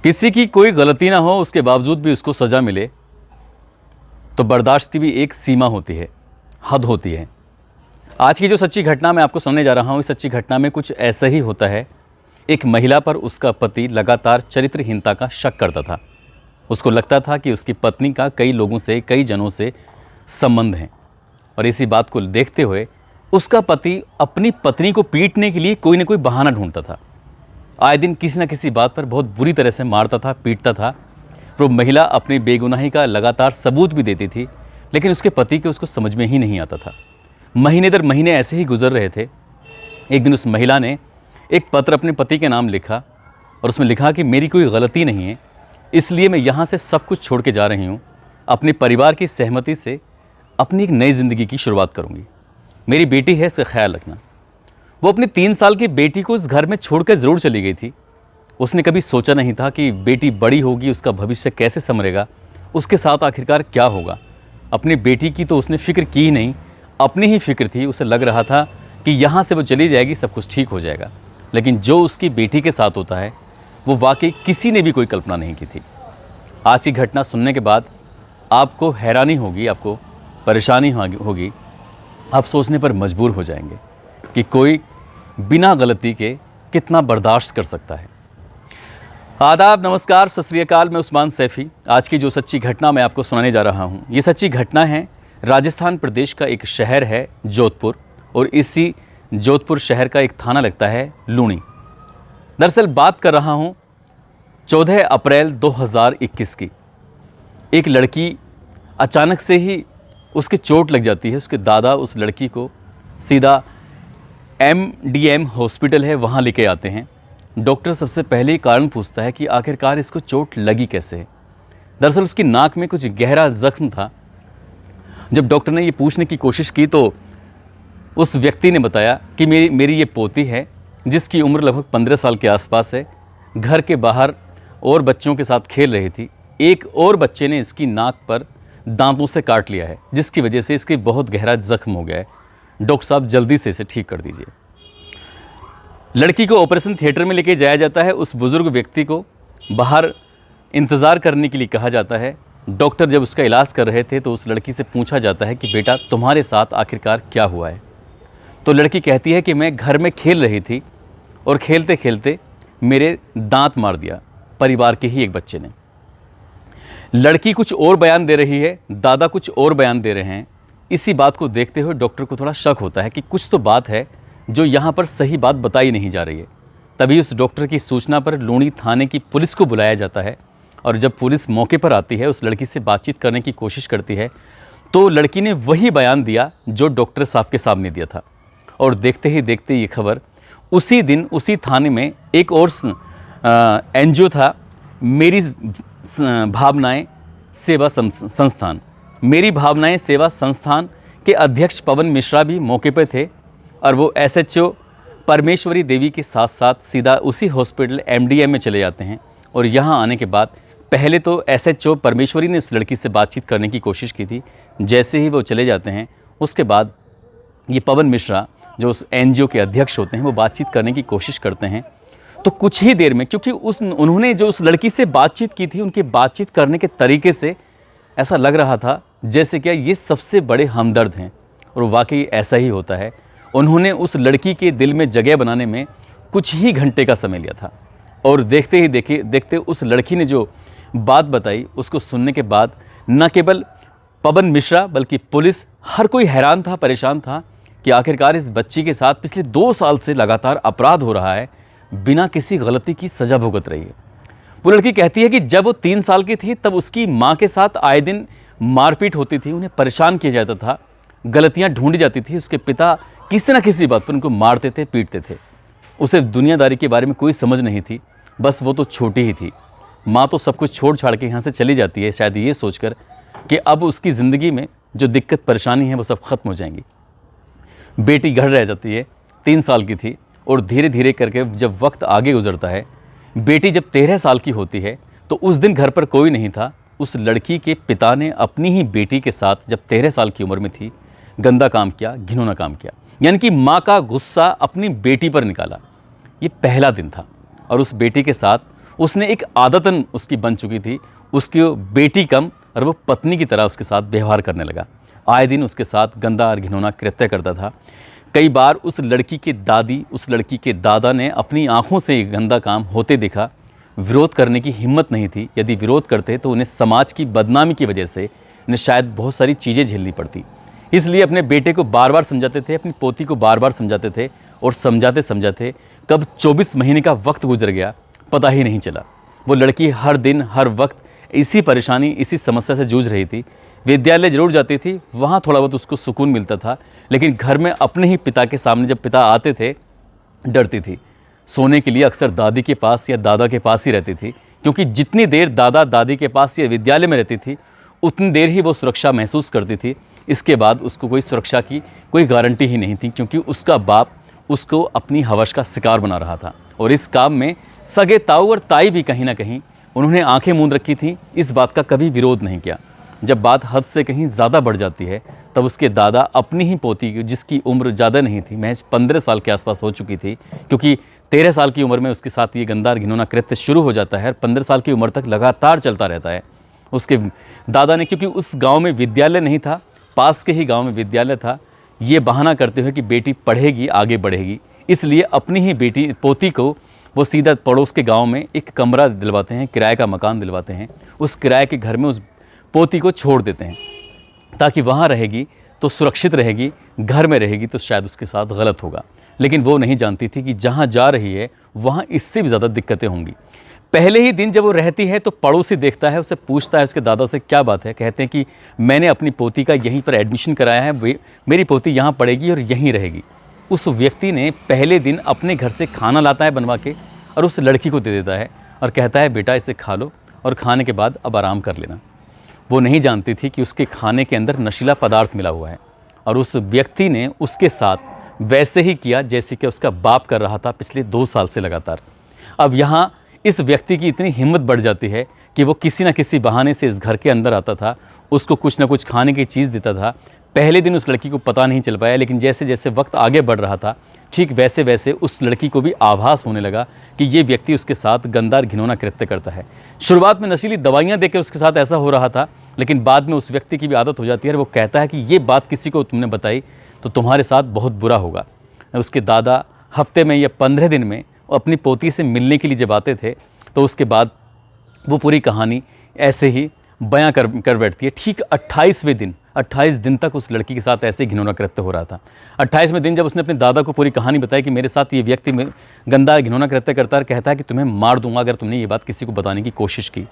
किसी की कोई गलती ना हो उसके बावजूद भी उसको सज़ा मिले तो बर्दाश्त की भी एक सीमा होती है, हद होती है। आज की जो सच्ची घटना मैं आपको सुनाने जा रहा हूँ, इस सच्ची घटना में कुछ ऐसा ही होता है। एक महिला पर उसका पति लगातार चरित्रहीनता का शक करता था। उसको लगता था कि उसकी पत्नी का कई लोगों से, कई जनों से संबंध है और इसी बात को देखते हुए उसका पति अपनी पत्नी को पीटने के लिए कोई ना कोई बहाना ढूंढता था। आए दिन किसी न किसी बात पर बहुत बुरी तरह से मारता था, पीटता था। वो महिला अपनी बेगुनाही का लगातार सबूत भी देती थी, लेकिन उसके पति के उसको समझ में ही नहीं आता था। महीने दर महीने ऐसे ही गुजर रहे थे। एक दिन उस महिला ने एक पत्र अपने पति के नाम लिखा और उसमें लिखा कि मेरी कोई गलती नहीं है, इसलिए मैं यहाँ से सब कुछ छोड़ के जा रही हूँ। अपने परिवार की सहमति से अपनी एक नई ज़िंदगी की शुरुआत करूँगी। मेरी बेटी है, इसका ख्याल रखना। वो अपनी 3 साल की बेटी को इस घर में छोड़कर ज़रूर चली गई थी। उसने कभी सोचा नहीं था कि बेटी बड़ी होगी, उसका भविष्य कैसे संवरेगा, उसके साथ आखिरकार क्या होगा। अपनी बेटी की तो उसने फ़िक्र की ही नहीं, अपनी ही फ़िक्र थी। उसे लग रहा था कि यहाँ से वो चली जाएगी, सब कुछ ठीक हो जाएगा। लेकिन जो उसकी बेटी के साथ होता है वो वाकई किसी ने भी कोई कल्पना नहीं की थी। आज की घटना सुनने के बाद आपको हैरानी होगी, आपको परेशानी होगी। आप सोचने पर मजबूर हो जाएंगे कि कोई बिना गलती के कितना बर्दाश्त कर सकता है। आदाब, नमस्कार, सत श्री अकाल। मैं उस्मान सैफ़ी। आज की जो सच्ची घटना मैं आपको सुनाने जा रहा हूँ, ये सच्ची घटना है राजस्थान प्रदेश का एक शहर है जोधपुर, और इसी जोधपुर शहर का एक थाना लगता है लूणी। दरअसल बात कर रहा हूँ 14 अप्रैल 2021 की। एक लड़की अचानक से ही उसके चोट लग जाती है। उसके दादा उस लड़की को सीधा MDM हॉस्पिटल है, वहाँ लेके आते हैं। डॉक्टर सबसे पहले ही कारण पूछता है कि आखिरकार इसको चोट लगी कैसे है। दरअसल उसकी नाक में कुछ गहरा जख्म था। जब डॉक्टर ने ये पूछने की कोशिश की तो उस व्यक्ति ने बताया कि मेरी ये पोती है, जिसकी उम्र लगभग 15 साल के आसपास है। घर के बाहर और बच्चों के साथ खेल रही थी। एक और बच्चे ने इसकी नाक पर दांतों से काट लिया है, जिसकी वजह से इसके बहुत गहरा जख्म हो गया है। डॉक्टर साहब जल्दी से इसे ठीक कर दीजिए। लड़की को ऑपरेशन थिएटर में लेके जाया जाता है। उस बुज़ुर्ग व्यक्ति को बाहर इंतज़ार करने के लिए कहा जाता है। डॉक्टर जब उसका इलाज कर रहे थे तो उस लड़की से पूछा जाता है कि बेटा तुम्हारे साथ आखिरकार क्या हुआ है। तो लड़की कहती है कि मैं घर में खेल रही थी और खेलते खेलते मेरे दांत मार दिया परिवार के ही एक बच्चे ने। लड़की कुछ और बयान दे रही है, दादा कुछ और बयान दे रहे हैं। इसी बात को देखते हुए डॉक्टर को थोड़ा शक होता है कि कुछ तो बात है जो यहाँ पर सही बात बताई नहीं जा रही है। तभी उस डॉक्टर की सूचना पर लूणी थाने की पुलिस को बुलाया जाता है और जब पुलिस मौके पर आती है, उस लड़की से बातचीत करने की कोशिश करती है, तो लड़की ने वही बयान दिया जो डॉक्टर साहब के सामने दिया था। और देखते ही देखते ये खबर उसी दिन उसी थाने में एक और NGO था, मेरी भावनाएं सेवा संस्थान। मेरी भावनाएं सेवा संस्थान के अध्यक्ष पवन मिश्रा भी मौके पर थे और वो SHO परमेश्वरी देवी के साथ साथ सीधा उसी हॉस्पिटल MDM में चले जाते हैं। और यहाँ आने के बाद पहले तो SHO परमेश्वरी ने उस लड़की से बातचीत करने की कोशिश की थी। जैसे ही वो चले जाते हैं उसके बाद ये पवन मिश्रा जो उस NGO के अध्यक्ष होते हैं वो बातचीत करने की कोशिश करते हैं। तो कुछ ही देर में, क्योंकि उन्होंने जो उस लड़की से बातचीत की थी, उनकी बातचीत करने के तरीके से ऐसा लग रहा था जैसे क्या ये सबसे बड़े हमदर्द हैं। और वाकई ऐसा ही होता है। उन्होंने उस लड़की के दिल में जगह बनाने में कुछ ही घंटे का समय लिया था और देखते ही देखते उस लड़की ने जो बात बताई, उसको सुनने के बाद न केवल पवन मिश्रा बल्कि पुलिस, हर कोई हैरान था, परेशान था कि आखिरकार इस बच्ची के साथ पिछले 2 साल से लगातार अपराध हो रहा है, बिना किसी गलती की सज़ा भुगत रही है। वो लड़की कहती है कि जब वो 3 साल की थी तब उसकी माँ के साथ आए दिन मारपीट होती थी, उन्हें परेशान किया जाता था, गलतियाँ ढूंढी जाती थी। उसके पिता किसी न किसी बात पर उनको मारते थे, पीटते थे। उसे दुनियादारी के बारे में कोई समझ नहीं थी, बस वो तो छोटी ही थी। माँ तो सब कुछ छोड़ छाड़ के यहाँ से चली जाती है, शायद ये सोचकर कि अब उसकी ज़िंदगी में जो दिक्कत परेशानी है वो सब ख़त्म हो जाएंगी। बेटी घर रह जाती है, 3 साल की थी, और धीरे धीरे करके जब वक्त आगे गुजरता है, बेटी जब 13 साल की होती है तो उस दिन घर पर कोई नहीं था। उस लड़की के पिता ने अपनी ही बेटी के साथ जब 13 साल की उम्र में थी गंदा काम किया, घिनौना काम किया, यानी कि माँ का गुस्सा अपनी बेटी पर निकाला। ये पहला दिन था और उस बेटी के साथ उसने एक आदतन उसकी बन चुकी थी, उसकी बेटी कम और वो पत्नी की तरह उसके साथ व्यवहार करने लगा। आए दिन उसके साथ गंदा और घिनौना कृत्य करता था। कई बार उस लड़की की दादी, उस लड़की के दादा ने अपनी आंखों से ये गंदा काम होते देखा। विरोध करने की हिम्मत नहीं थी, यदि विरोध करते तो उन्हें समाज की बदनामी की वजह से उन्हें शायद बहुत सारी चीज़ें झेलनी पड़ती। इसलिए अपने बेटे को बार बार समझाते थे, अपनी पोती को बार बार समझाते थे, और समझाते समझाते कब 24 महीने का वक्त गुजर गया पता ही नहीं चला। वो लड़की हर दिन हर वक्त इसी परेशानी, इसी समस्या से जूझ रही थी। विद्यालय जरूर जाती थी, वहाँ थोड़ा बहुत उसको सुकून मिलता था, लेकिन घर में अपने ही पिता के सामने जब पिता आते थे डरती थी। सोने के लिए अक्सर दादी के पास या दादा के पास ही रहती थी, क्योंकि जितनी देर दादा दादी के पास या विद्यालय में रहती थी उतनी देर ही वो सुरक्षा महसूस करती थी। इसके बाद उसको कोई सुरक्षा की कोई गारंटी ही नहीं थी, क्योंकि उसका बाप उसको अपनी हवस का शिकार बना रहा था। और इस काम में सगे ताऊ और ताई भी कहीं ना कहीं उन्होंने आंखें मूंद रखी थी, इस बात का कभी विरोध नहीं किया। जब बात हद से कहीं ज़्यादा बढ़ जाती है तब उसके दादा अपनी ही पोती, जिसकी उम्र ज़्यादा नहीं थी, महज 15 साल के आसपास हो चुकी थी, क्योंकि 13 साल की उम्र में उसके साथ ये गंदा और घिनौना कृत्य शुरू हो जाता है, 15 साल की उम्र तक लगातार चलता रहता है। उसके दादा ने, क्योंकि उस गांव में विद्यालय नहीं था, पास के ही गांव में विद्यालय था, ये बहाना करते हुए कि बेटी पढ़ेगी आगे बढ़ेगी, इसलिए अपनी ही बेटी पोती को वो सीधा पड़ोस के गांव में एक कमरा दिलवाते हैं, किराए का मकान दिलवाते हैं। उस किराए के घर में उस पोती को छोड़ देते हैं, ताकि वहाँ रहेगी तो सुरक्षित रहेगी, घर में रहेगी तो शायद उसके साथ गलत होगा। लेकिन वो नहीं जानती थी कि जहाँ जा रही है वहाँ इससे भी ज़्यादा दिक्कतें होंगी। पहले ही दिन जब वो रहती है तो पड़ोसी देखता है, उससे पूछता है उसके दादा से क्या बात है। कहते हैं कि मैंने अपनी पोती का यहीं पर एडमिशन कराया है, मेरी पोती यहाँ पढ़ेगी और यहीं रहेगी। उस व्यक्ति ने पहले दिन अपने घर से खाना लाता है बनवा के और उस लड़की को दे देता है और कहता है बेटा इसे खा लो और खाने के बाद अब आराम कर लेना। वो नहीं जानती थी कि उसके खाने के अंदर नशीला पदार्थ मिला हुआ है, और उस व्यक्ति ने उसके साथ वैसे ही किया जैसे कि उसका बाप कर रहा था पिछले 2 साल से लगातार। अब यहाँ इस व्यक्ति की इतनी हिम्मत बढ़ जाती है कि वो किसी न किसी बहाने से इस घर के अंदर आता था, उसको कुछ ना कुछ खाने की चीज़ देता था। पहले दिन उस लड़की को पता नहीं चल पाया, लेकिन जैसे जैसे वक्त आगे बढ़ रहा था ठीक वैसे वैसे उस लड़की को भी आभास होने लगा कि ये व्यक्ति उसके साथ गंदा और घिनौना कृत्य करता है। शुरुआत में नशीली दवाइयाँ देकर उसके साथ ऐसा हो रहा था, लेकिन बाद में उस व्यक्ति की भी आदत हो जाती है और वो कहता है कि ये बात किसी को तुमने बताई तो तुम्हारे साथ बहुत बुरा होगा। उसके दादा हफ्ते में या 15 दिन में अपनी पोती से मिलने के लिए जब आते थे तो उसके बाद वो पूरी कहानी ऐसे ही बयां कर बैठती है। ठीक 28 दिन तक उस लड़की के साथ ऐसे घिनौना कृत्य हो रहा था। 28वें दिन जब उसने अपने दादा को पूरी कहानी बताई कि मेरे साथ ये व्यक्ति में गंदा घिनौना कृत्य करता है, कहता है कि तुम्हें मार दूंगा अगर तुमने ये बात किसी को बताने की कोशिश की,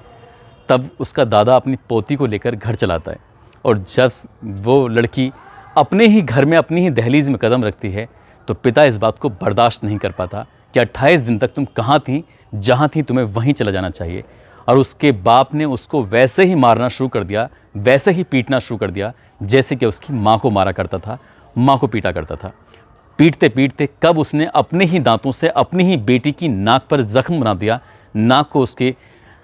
तब उसका दादा अपनी पोती को लेकर घर चलाता है। और जब वो लड़की अपने ही घर में अपनी ही दहलीज में कदम रखती है तो पिता इस बात को बर्दाश्त नहीं कर पाता कि 28 दिन तक तुम कहाँ थी, जहाँ थी तुम्हें वहीं चला जाना चाहिए। और उसके बाप ने उसको वैसे ही मारना शुरू कर दिया, वैसे ही पीटना शुरू कर दिया जैसे कि उसकी माँ को मारा करता था, माँ को पीटा करता था। पीटते पीटते कब उसने अपने ही दांतों से अपनी ही बेटी की नाक पर जख्म बना दिया, नाक को उसके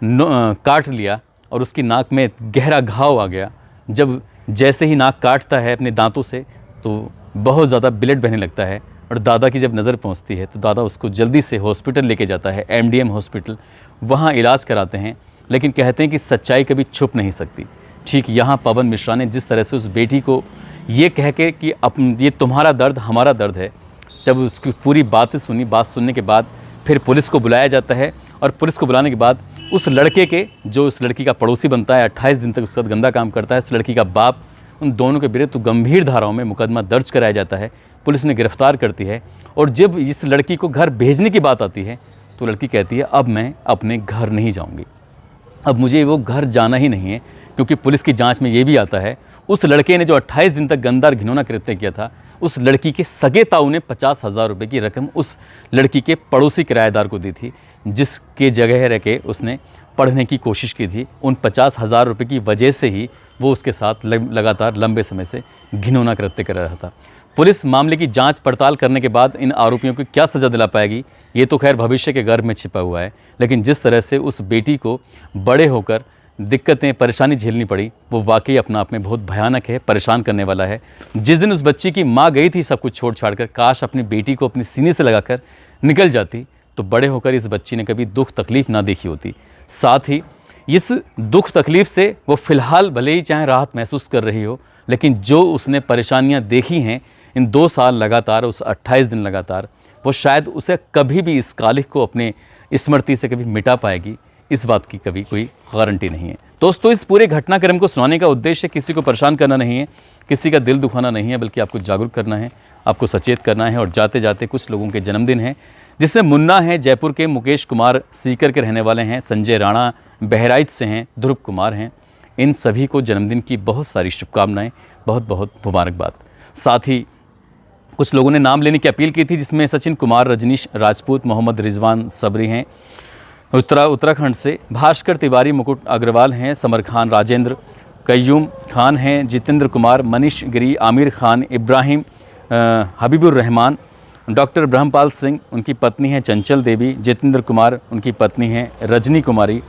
काट लिया और उसकी नाक में गहरा घाव आ गया। जब जैसे ही नाक काटता है अपने दांतों से तो बहुत ज़्यादा ब्लड बहने लगता है, और दादा की जब नज़र पहुंचती है तो दादा उसको जल्दी से हॉस्पिटल लेके जाता है, MDM हॉस्पिटल। वहाँ इलाज कराते हैं, लेकिन कहते हैं कि सच्चाई कभी छुप नहीं सकती। ठीक यहाँ पवन मिश्रा ने जिस तरह से उस बेटी को ये कह के कि ये तुम्हारा दर्द हमारा दर्द है, जब उसकी पूरी बातें सुनी, बात सुनने के बाद फिर पुलिस को बुलाया जाता है, और पुलिस को बुलाने के बाद उस लड़के के, जो उस लड़की का पड़ोसी बनता है, 28 दिन तक उसके साथ गंदा काम करता है, उस लड़की का बाप, उन दोनों के विरुद्ध गंभीर धाराओं में मुकदमा दर्ज कराया जाता है। पुलिस ने गिरफ्तार करती है, और जब इस लड़की को घर भेजने की बात आती है तो लड़की कहती है अब मैं अपने घर नहीं जाऊंगी, अब मुझे वो घर जाना ही नहीं है, क्योंकि पुलिस की जांच में ये भी आता है उस लड़के ने जो 28 दिन तक गंदा और घिनौना कृत्य किया था, उस लड़की के सगे ताऊ ने 50,000 रुपये की रकम उस लड़की के पड़ोसी किराएदार को दी थी, जिसके जगह रह के उसने पढ़ने की कोशिश की थी। उन 50,000 रुपये की वजह से ही वो उसके साथ लगातार लंबे समय से घिनौना कृत्य कर रहा था। पुलिस मामले की जांच पड़ताल करने के बाद इन आरोपियों को क्या सज़ा दिला पाएगी ये तो खैर भविष्य के गर्भ में छिपा हुआ है, लेकिन जिस तरह से उस बेटी को बड़े होकर दिक्कतें परेशानी झेलनी पड़ी वो वाकई अपना आप में बहुत भयानक है, परेशान करने वाला है। जिस दिन उस बच्ची की माँ गई थी सब कुछ छोड़ छाड़ कर, काश अपनी बेटी को अपनी सीने से लगाकर निकल जाती तो बड़े होकर इस बच्ची ने कभी दुख तकलीफ़ ना देखी होती। साथ ही इस दुख तकलीफ़ से वो फ़िलहाल भले ही चाहे राहत महसूस कर रही हो, लेकिन जो उसने परेशानियां देखी हैं इन 2 साल लगातार, उस 28 दिन लगातार, वो शायद उसे कभी भी इस कालिख को अपने स्मृति से कभी मिटा पाएगी, इस बात की कभी कोई गारंटी नहीं है। दोस्तों, इस पूरे घटनाक्रम को सुनाने का उद्देश्य किसी को परेशान करना नहीं है, किसी का दिल दुखाना नहीं है, बल्कि आपको जागरूक करना है, आपको सचेत करना है। और जाते जाते कुछ लोगों के जन्मदिन हैं, जिससे मुन्ना है जयपुर के, मुकेश कुमार सीकर के रहने वाले हैं, संजय राणा बहराइच से हैं, ध्रुव कुमार हैं। इन सभी को जन्मदिन की बहुत सारी शुभकामनाएं, बहुत बहुत मुबारकबाद। साथ ही कुछ लोगों ने नाम लेने की अपील की थी, जिसमें सचिन कुमार, रजनीश राजपूत, मोहम्मद रिजवान सबरी हैं उत्तराखंड से, भास्कर तिवारी, मुकुट अग्रवाल हैं, समर खान, राजेंद्र, कय्यूम खान हैं, जितेंद्र कुमार, मनीष गिरी, आमिर खान, इब्राहिम, हबीबुर रहमान, डॉक्टर ब्रह्मपाल सिंह, उनकी पत्नी हैं चंचल देवी, जितेंद्र कुमार, उनकी पत्नी हैं रजनी कुमारी,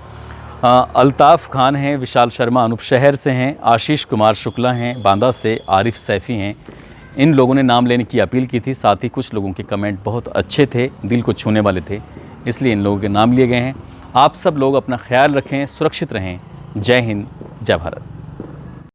अल्ताफ़ खान हैं, विशाल शर्मा अनूप शहर से हैं, आशीष कुमार शुक्ला हैं बांदा से, आरिफ सैफ़ी हैं। इन लोगों ने नाम लेने की अपील की थी। साथ ही कुछ लोगों के कमेंट बहुत अच्छे थे, दिल को छूने वाले थे, इसलिए इन लोगों के नाम लिए गए हैं। आप सब लोग अपना ख्याल रखें, सुरक्षित रहें। जय हिंद, जय भारत।